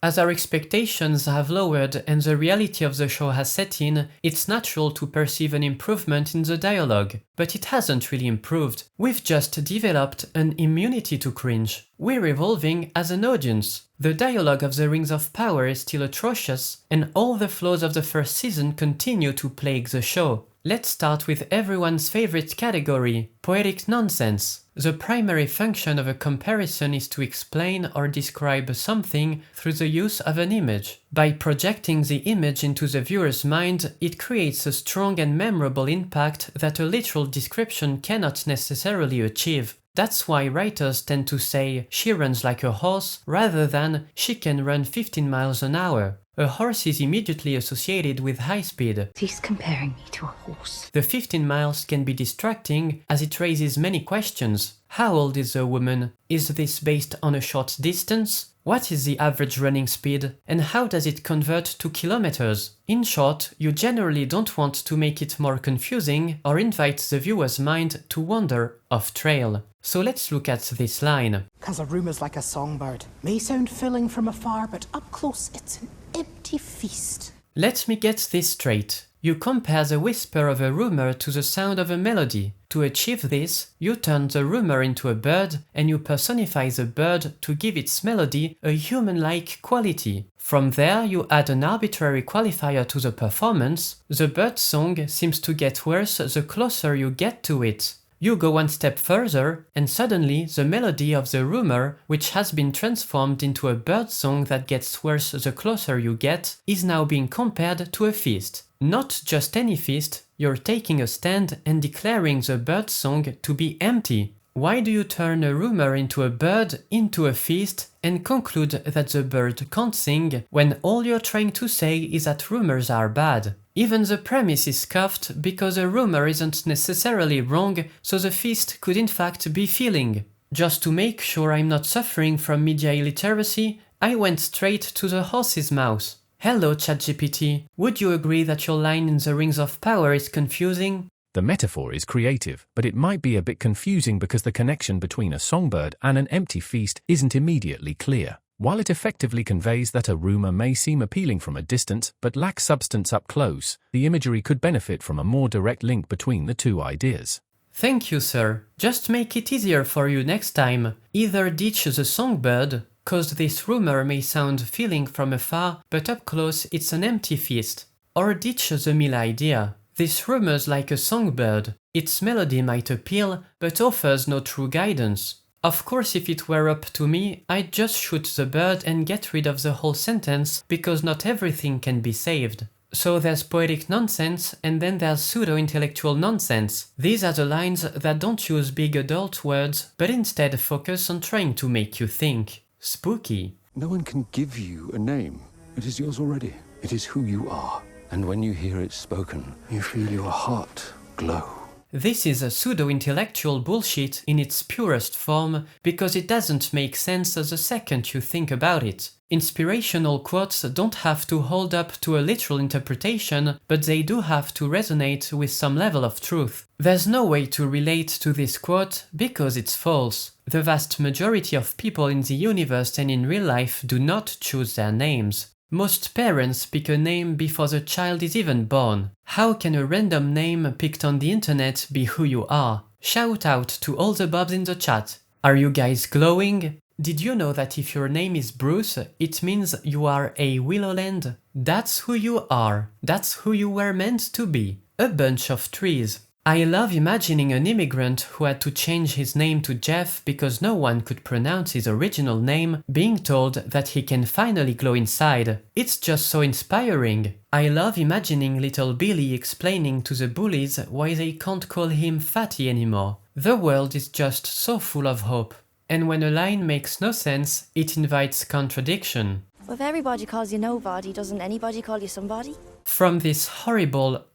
As our expectations have lowered and the reality of the show has set in, it's natural to perceive an improvement in the dialogue. But it hasn't really improved. We've just developed an immunity to cringe. We're evolving as an audience. The dialogue of The Rings of Power is still atrocious, and all the flaws of the first season continue to plague the show. Let's start with everyone's favorite category, poetic nonsense. The primary function of a comparison is to explain or describe something through the use of an image. By projecting the image into the viewer's mind, it creates a strong and memorable impact that a literal description cannot necessarily achieve. That's why writers tend to say, "she runs like a horse," rather than "she can run 15 miles an hour." A horse is immediately associated with high speed. He's comparing me to a horse. The 15 miles can be distracting as it raises many questions. How old is the woman? Is this based on a short distance? What is the average running speed? And how does it convert to kilometers? In short, you generally don't want to make it more confusing or invite the viewer's mind to wander off trail. So let's look at this line. "'Cause a rumour's like a songbird. May sound filling from afar, but up close it's an empty feast. Let me get this straight. You compare the whisper of a rumor to the sound of a melody. To achieve this, you turn the rumor into a bird and you personify the bird to give its melody a human-like quality. From there, you add an arbitrary qualifier to the performance. The bird song seems to get worse the closer you get to it. You go one step further, and suddenly the melody of the rumor, which has been transformed into a bird song that gets worse the closer you get, is now being compared to a feast. Not just any feast, you're taking a stand and declaring the bird song to be empty. Why do you turn a rumor into a bird, into a feast, and conclude that the bird can't sing, when all you're trying to say is that rumors are bad? Even the premise is scuffed because a rumor isn't necessarily wrong, so the feast could in fact be filling. Just to make sure I'm not suffering from media illiteracy, I went straight to the horse's mouth. Hello ChatGPT, would you agree that your line in The Rings of Power is confusing? The metaphor is creative, but it might be a bit confusing because the connection between a songbird and an empty feast isn't immediately clear. While it effectively conveys that a rumor may seem appealing from a distance but lacks substance up close, the imagery could benefit from a more direct link between the two ideas. Thank you, sir. Just make it easier for you next time. Either ditch the songbird, cause this rumor may sound filling from afar, but up close it's an empty feast. Or ditch the mill idea. This rumor's like a songbird. Its melody might appeal, but offers no true guidance. Of course, if it were up to me, I'd just shoot the bird and get rid of the whole sentence, because not everything can be saved. So there's poetic nonsense, and then there's pseudo-intellectual nonsense. These are the lines that don't use big adult words, but instead focus on trying to make you think. Spooky. No one can give you a name. It is yours already. It is who you are. And when you hear it spoken, you feel your heart glow. This is a pseudo-intellectual bullshit in its purest form because it doesn't make sense the second you think about it. Inspirational quotes don't have to hold up to a literal interpretation, but they do have to resonate with some level of truth. There's no way to relate to this quote because it's false. The vast majority of people in the universe and in real life do not choose their names. Most parents pick a name before the child is even born. How can a random name picked on the internet be who you are? Shout out to all the Bobs in the chat. Are you guys glowing? Did you know that if your name is Bruce, it means you are a Willowland? That's who you are. That's who you were meant to be. A bunch of trees. I love imagining an immigrant who had to change his name to Jeff because no one could pronounce his original name, being told that he can finally glow inside. It's just so inspiring. I love imagining little Billy explaining to the bullies why they can't call him Fatty anymore. The world is just so full of hope. And when a line makes no sense, it invites contradiction. If everybody calls you nobody, doesn't anybody call you somebody? From this horrible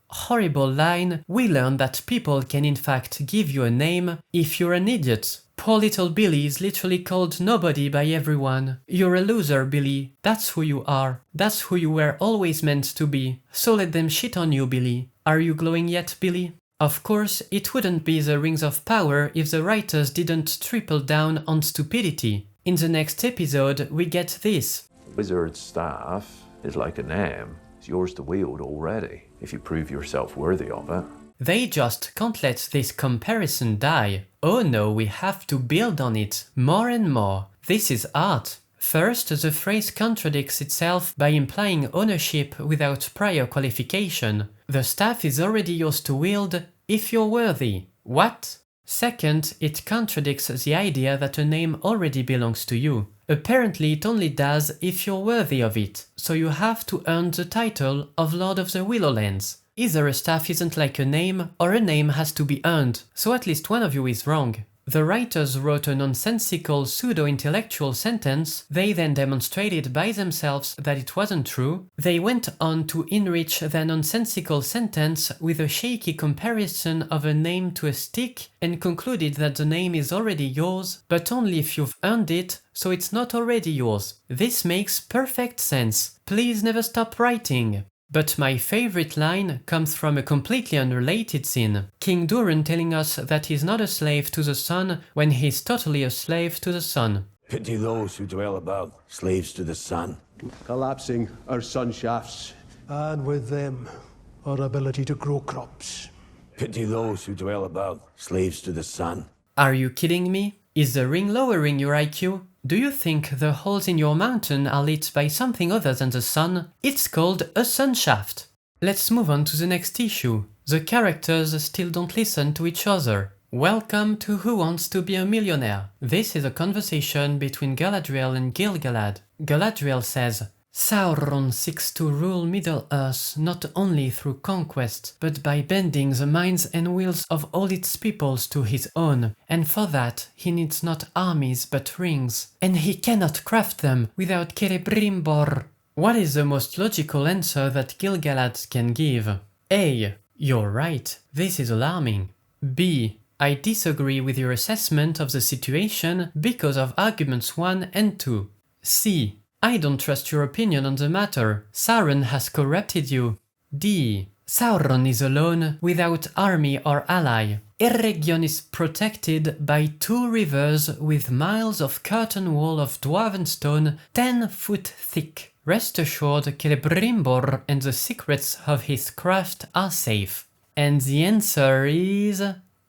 line, we learn that people can in fact give you a name if you're an idiot. Poor little Billy is literally called nobody by everyone. You're a loser, Billy. That's who you are. That's who you were always meant to be. So let them shit on you, Billy. Are you glowing yet, Billy? Of course, it wouldn't be The Rings of Power if the writers didn't triple down on stupidity. In the next episode, we get this. Wizard's staff is like a name. It's yours to wield already, if you prove yourself worthy of it. They just can't let this comparison die. Oh no, we have to build on it more and more. This is art. First, the phrase contradicts itself by implying ownership without prior qualification. The staff is already yours to wield if you're worthy. What? Second, it contradicts the idea that a name already belongs to you. Apparently it only does if you're worthy of it, so you have to earn the title of Lord of the Willowlands. Either a staff isn't like a name, or a name has to be earned, so at least one of you is wrong. The writers wrote a nonsensical pseudo-intellectual sentence, they then demonstrated by themselves that it wasn't true. They went on to enrich their nonsensical sentence with a shaky comparison of a name to a stick and concluded that the name is already yours, but only if you've earned it, so it's not already yours. This makes perfect sense. Please never stop writing. But my favorite line comes from a completely unrelated scene. King Durin telling us that he's not a slave to the sun when he's totally a slave to the sun. Pity those who dwell about, slaves to the sun. Collapsing our sun shafts. And with them, our ability to grow crops. Pity those who dwell about, slaves to the sun. Are you kidding me? Is the ring lowering your IQ? Do you think the holes in your mountain are lit by something other than the sun? It's called a sun shaft. Let's move on to the next issue. The characters still don't listen to each other. Welcome to Who Wants to Be a Millionaire? This is a conversation between Galadriel and Gil-galad. Galadriel says, Sauron seeks to rule Middle-earth not only through conquest, but by bending the minds and wills of all its peoples to his own, and for that he needs not armies but rings, and he cannot craft them without Celebrimbor. What is the most logical answer that Gil-galad can give? A. You're right, this is alarming. B. I disagree with your assessment of the situation because of arguments 1 and 2. C. I don't trust your opinion on the matter. Sauron has corrupted you. D. Sauron is alone, without army or ally. Eregion is protected by 2 rivers with miles of curtain wall of dwarven stone 10 foot thick. Rest assured, Celebrimbor and the secrets of his craft are safe. And the answer is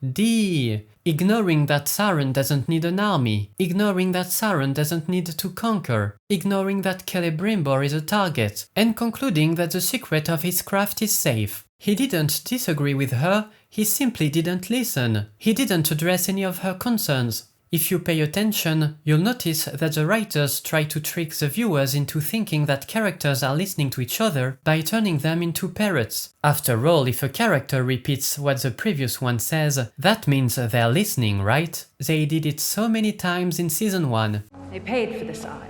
D. Ignoring that Sauron doesn't need an army, ignoring that Sauron doesn't need to conquer, ignoring that Celebrimbor is a target, and concluding that the secret of his craft is safe. He didn't disagree with her, he simply didn't listen. He didn't address any of her concerns. If you pay attention, you'll notice that the writers try to trick the viewers into thinking that characters are listening to each other by turning them into parrots. After all, if a character repeats what the previous one says, that means they're listening, right? They did it so many times in season 1. They paid for this isle,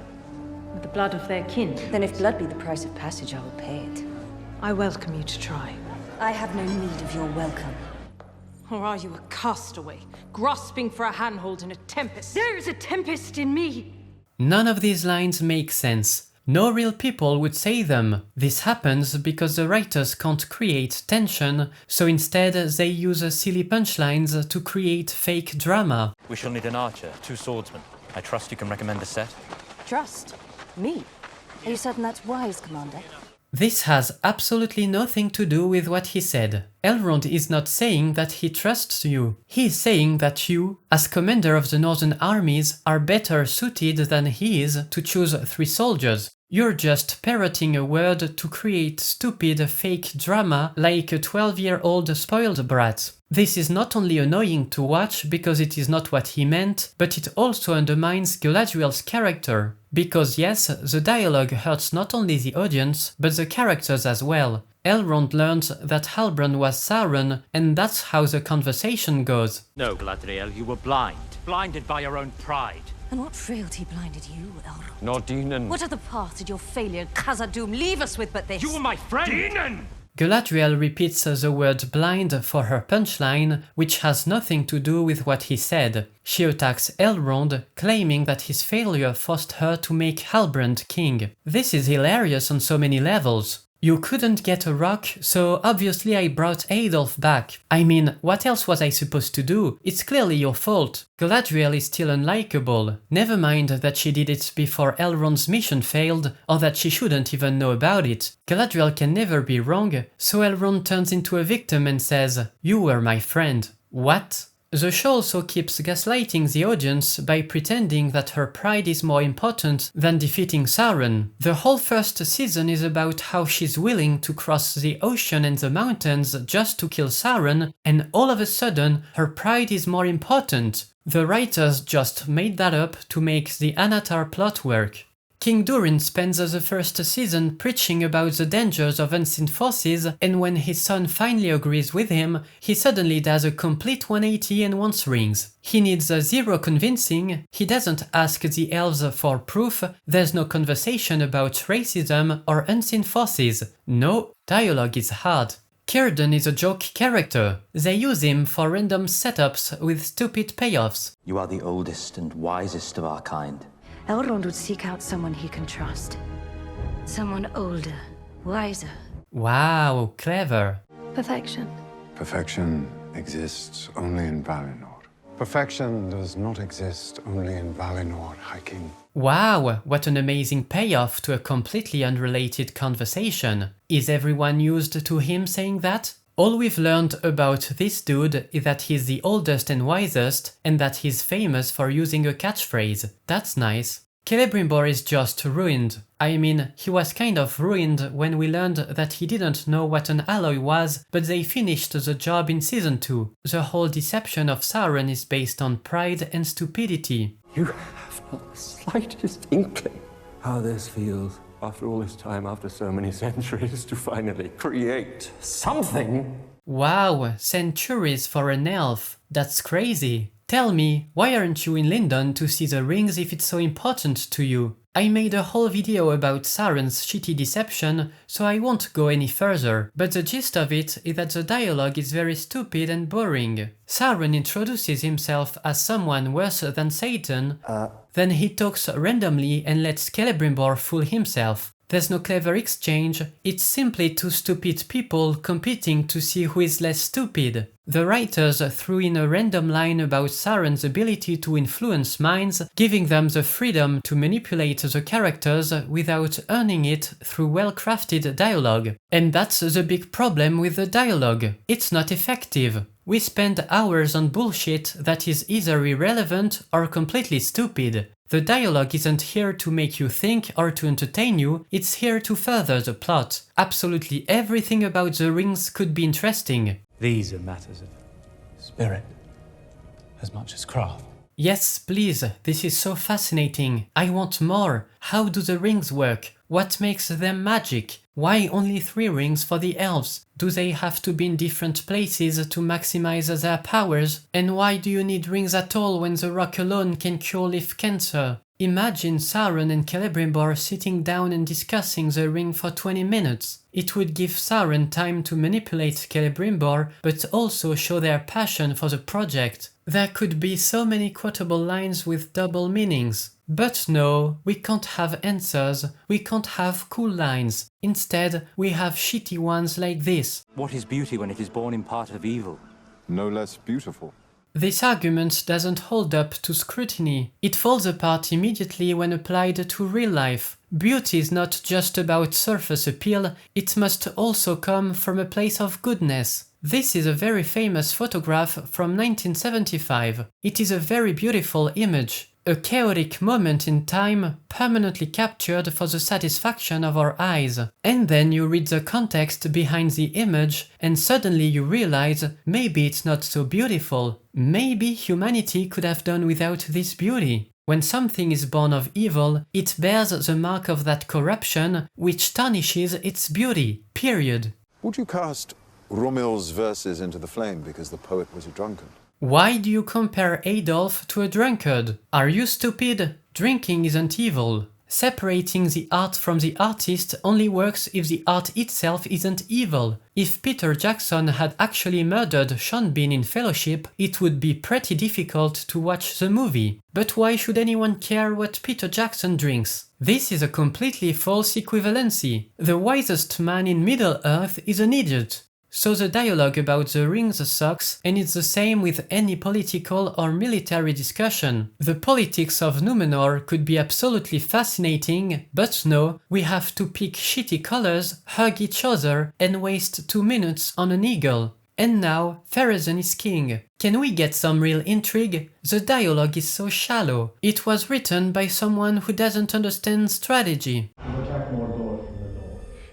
with the blood of their kin. Then if blood be the price of passage, I will pay it. I welcome you to try. I have no need of your welcome. Or are you a castaway, grasping for a handhold in a tempest? There is a tempest in me! None of these lines make sense. No real people would say them. This happens because the writers can't create tension, so instead they use silly punchlines to create fake drama. We shall need an archer, 2 swordsmen. I trust you can recommend a set? Trust? Me? Are you certain that's wise, Commander? This has absolutely nothing to do with what he said. Elrond is not saying that he trusts you. He is saying that you, as commander of the northern armies, are better suited than he is to choose 3 soldiers. You're just parroting a word to create stupid fake drama like a 12-year-old spoiled brat. This is not only annoying to watch because it is not what he meant, but it also undermines Galadriel's character. Because yes, the dialogue hurts not only the audience, but the characters as well. Elrond learns that Halbrand was Sauron, and that's how the conversation goes. No, Galadriel, you were blind. Blinded by your own pride. And what frailty blinded you, Elrond? Not Dinan. What other path did your failure, Khazad-dûm, leave us with but this? You were my friend! Dinan! Galadriel repeats the word blind for her punchline, which has nothing to do with what he said. She attacks Elrond, claiming that his failure forced her to make Halbrand king. This is hilarious on so many levels. You couldn't get a rock, so obviously I brought Adolf back. I mean, what else was I supposed to do? It's clearly your fault. Galadriel is still unlikable. Never mind that she did it before Elrond's mission failed, or that she shouldn't even know about it. Galadriel can never be wrong, so Elrond turns into a victim and says, "You were my friend." What? The show also keeps gaslighting the audience by pretending that her pride is more important than defeating Sauron. The whole first season is about how she's willing to cross the ocean and the mountains just to kill Sauron, and all of a sudden her pride is more important. The writers just made that up to make the Anatar plot work. King Durin spends the first season preaching about the dangers of unseen forces, and when his son finally agrees with him, he suddenly does a complete 180 and wants rings. He needs zero convincing, he doesn't ask the elves for proof, there's no conversation about racism or unseen forces. No, dialogue is hard. Círdan is a joke character. They use him for random setups with stupid payoffs. You are the oldest and wisest of our kind. Elrond would seek out someone he can trust. Someone older, wiser. Wow, clever. Perfection. Perfection exists only in Valinor. Perfection does not exist only in Valinor, High King. Wow, what an amazing payoff to a completely unrelated conversation. Is everyone used to him saying that? All we've learned about this dude is that he's the oldest and wisest, and that he's famous for using a catchphrase. That's nice. Celebrimbor is just ruined. I mean, he was kind of ruined when we learned that he didn't know what an alloy was, but they finished the job in Season 2. The whole deception of Sauron is based on pride and stupidity. You have not the slightest inkling how this feels. After all this time, after so many centuries, to finally create something. Wow, centuries for an elf. That's crazy. Tell me, why aren't you in Lindon to see the rings if it's so important to you? I made a whole video about Sauron's shitty deception, so I won't go any further, but the gist of it is that the dialogue is very stupid and boring. Sauron introduces himself as someone worse than Satan, then he talks randomly and lets Celebrimbor fool himself. There's no clever exchange, it's simply two stupid people competing to see who is less stupid. The writers threw in a random line about Sauron's ability to influence minds, giving them the freedom to manipulate the characters without earning it through well-crafted dialogue. And that's the big problem with the dialogue. It's not effective. We spend hours on bullshit that is either irrelevant or completely stupid. The dialogue isn't here to make you think or to entertain you, it's here to further the plot. Absolutely everything about the rings could be interesting. These are matters of spirit, as much as craft. Yes, please, this is so fascinating. I want more. How do the rings work? What makes them magic? Why only 3 rings for the elves? Do they have to be in different places to maximize their powers? And why do you need rings at all when the rock alone can cure leaf cancer? Imagine Sauron and Celebrimbor sitting down and discussing the ring for 20 minutes. It would give Sauron time to manipulate Celebrimbor, but also show their passion for the project. There could be so many quotable lines with double meanings. But no, we can't have answers, we can't have cool lines. Instead, we have shitty ones like this. What is beauty when it is born in part of evil? No less beautiful. This argument doesn't hold up to scrutiny. It falls apart immediately when applied to real life. Beauty is not just about surface appeal, it must also come from a place of goodness. This is a very famous photograph from 1975. It is a very beautiful image. A chaotic moment in time, permanently captured for the satisfaction of our eyes. And then you read the context behind the image, and suddenly you realize maybe it's not so beautiful. Maybe humanity could have done without this beauty. When something is born of evil, it bears the mark of that corruption, which tarnishes its beauty. Period. Would you cast Romil's verses into the flame because the poet was a drunkard? Why do you compare Adolf to a drunkard? Are you stupid? Drinking isn't evil. Separating the art from the artist only works if the art itself isn't evil. If Peter Jackson had actually murdered Sean Bean in Fellowship, it would be pretty difficult to watch the movie. But why should anyone care what Peter Jackson drinks? This is a completely false equivalency. The wisest man in Middle-earth is an idiot. So the dialogue about the rings sucks, and it's the same with any political or military discussion. The politics of Numenor could be absolutely fascinating, but no, we have to pick shitty colors, hug each other, and waste 2 minutes on an eagle. And now, Pharazôn is king. Can we get some real intrigue? The dialogue is so shallow. It was written by someone who doesn't understand strategy.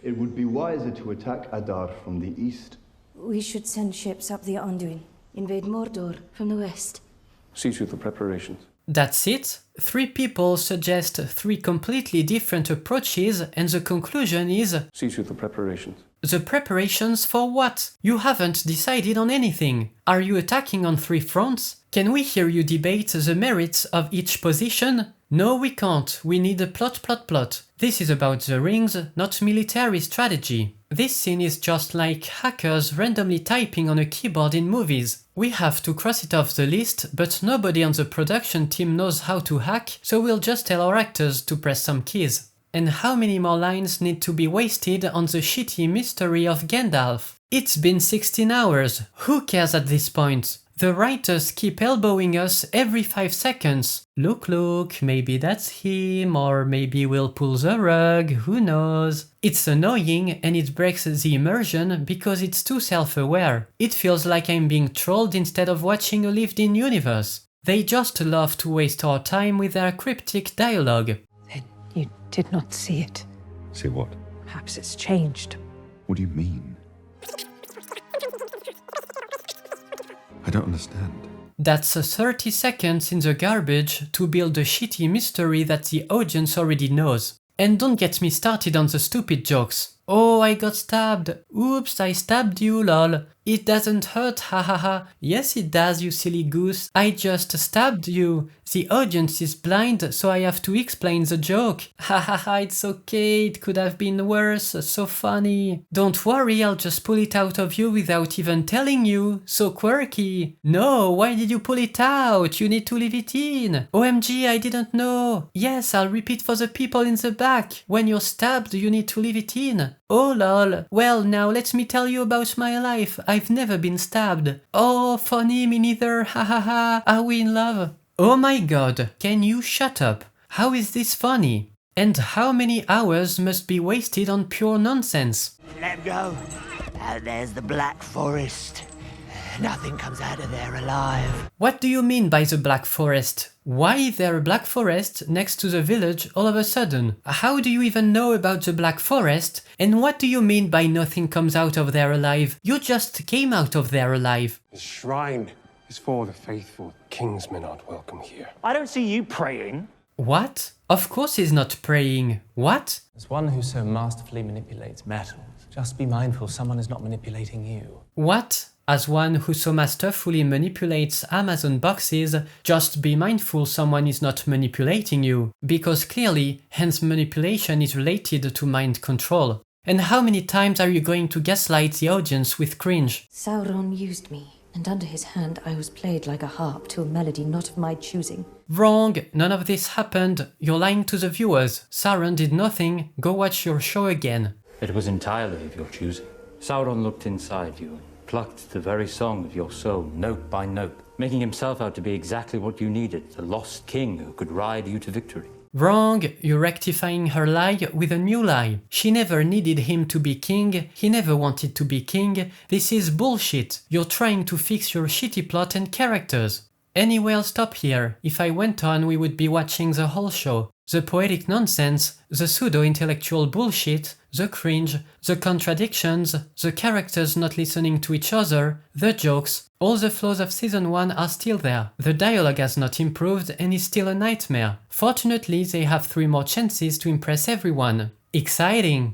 It would be wiser to attack Adar from the east. We should send ships up the Anduin. Invade Mordor from the west. See to the preparations. That's it? 3 people suggest 3 completely different approaches, and the conclusion is see to the preparations. The preparations for what? You haven't decided on anything. Are you attacking on 3 fronts? Can we hear you debate the merits of each position? No, we can't. We need a plot. This is about the rings, not military strategy. This scene is just like hackers randomly typing on a keyboard in movies. We have to cross it off the list, but nobody on the production team knows how to hack, so we'll just tell our actors to press some keys. And how many more lines need to be wasted on the shitty mystery of Gandalf? It's been 16 hours. Who cares at this point? The writers keep elbowing us every 5 seconds. Look, maybe that's him, or maybe we'll pull the rug, who knows? It's annoying and it breaks the immersion because it's too self-aware. It feels like I'm being trolled instead of watching a lived-in universe. They just love to waste our time with their cryptic dialogue. Then you did not see it. See what? Perhaps it's changed. What do you mean? I don't understand. That's 30 seconds in the garbage to build a shitty mystery that the audience already knows. And don't get me started on the stupid jokes. Oh, I got stabbed. Oops, I stabbed you, lol. It doesn't hurt, hahaha. Yes, it does, you silly goose. I just stabbed you. The audience is blind, so I have to explain the joke. Hahaha, it's okay, it could have been worse. So funny. Don't worry, I'll just pull it out of you without even telling you. So quirky. No, why did you pull it out? You need to leave it in. OMG, I didn't know. Yes, I'll repeat for the people in the back. When you're stabbed, you need to leave it in. Oh lol. Well, now let me tell you about my life. I've never been stabbed. Oh, funny, me neither. Hahaha. Are we in love? Oh my god. Can you shut up? How is this funny? And how many hours must be wasted on pure nonsense? Let go. Out there's the Black Forest. Nothing comes out of there alive. What do you mean by the Black Forest? Why is there a Black Forest next to the village all of a sudden? How do you even know about the Black Forest? And what do you mean by nothing comes out of there alive? You just came out of there alive. The shrine is for the faithful. King's men aren't welcome here. I don't see you praying. What? Of course he's not praying. What? As one who so masterfully manipulates metals, just be mindful someone is not manipulating you. What? As one who so masterfully manipulates Amazon boxes, just be mindful someone is not manipulating you, because clearly, hence manipulation is related to mind control. And how many times are you going to gaslight the audience with cringe? Sauron used me, and under his hand I was played like a harp to a melody not of my choosing. Wrong, none of this happened. You're lying to the viewers. Sauron did nothing. Go watch your show again. It was entirely of your choosing. Sauron looked inside you, plucked the very song of your soul, note by note, making himself out to be exactly what you needed, the lost king who could ride you to victory. Wrong, you're rectifying her lie with a new lie. She never needed him to be king, he never wanted to be king. This is bullshit. You're trying to fix your shitty plot and characters. Anyway, I'll stop here. If I went on, we would be watching the whole show. The poetic nonsense, the pseudo-intellectual bullshit, the cringe, the contradictions, the characters not listening to each other, the jokes, all the flaws of season 1 are still there. The dialogue has not improved and is still a nightmare. Fortunately, they have 3 more chances to impress everyone. Exciting!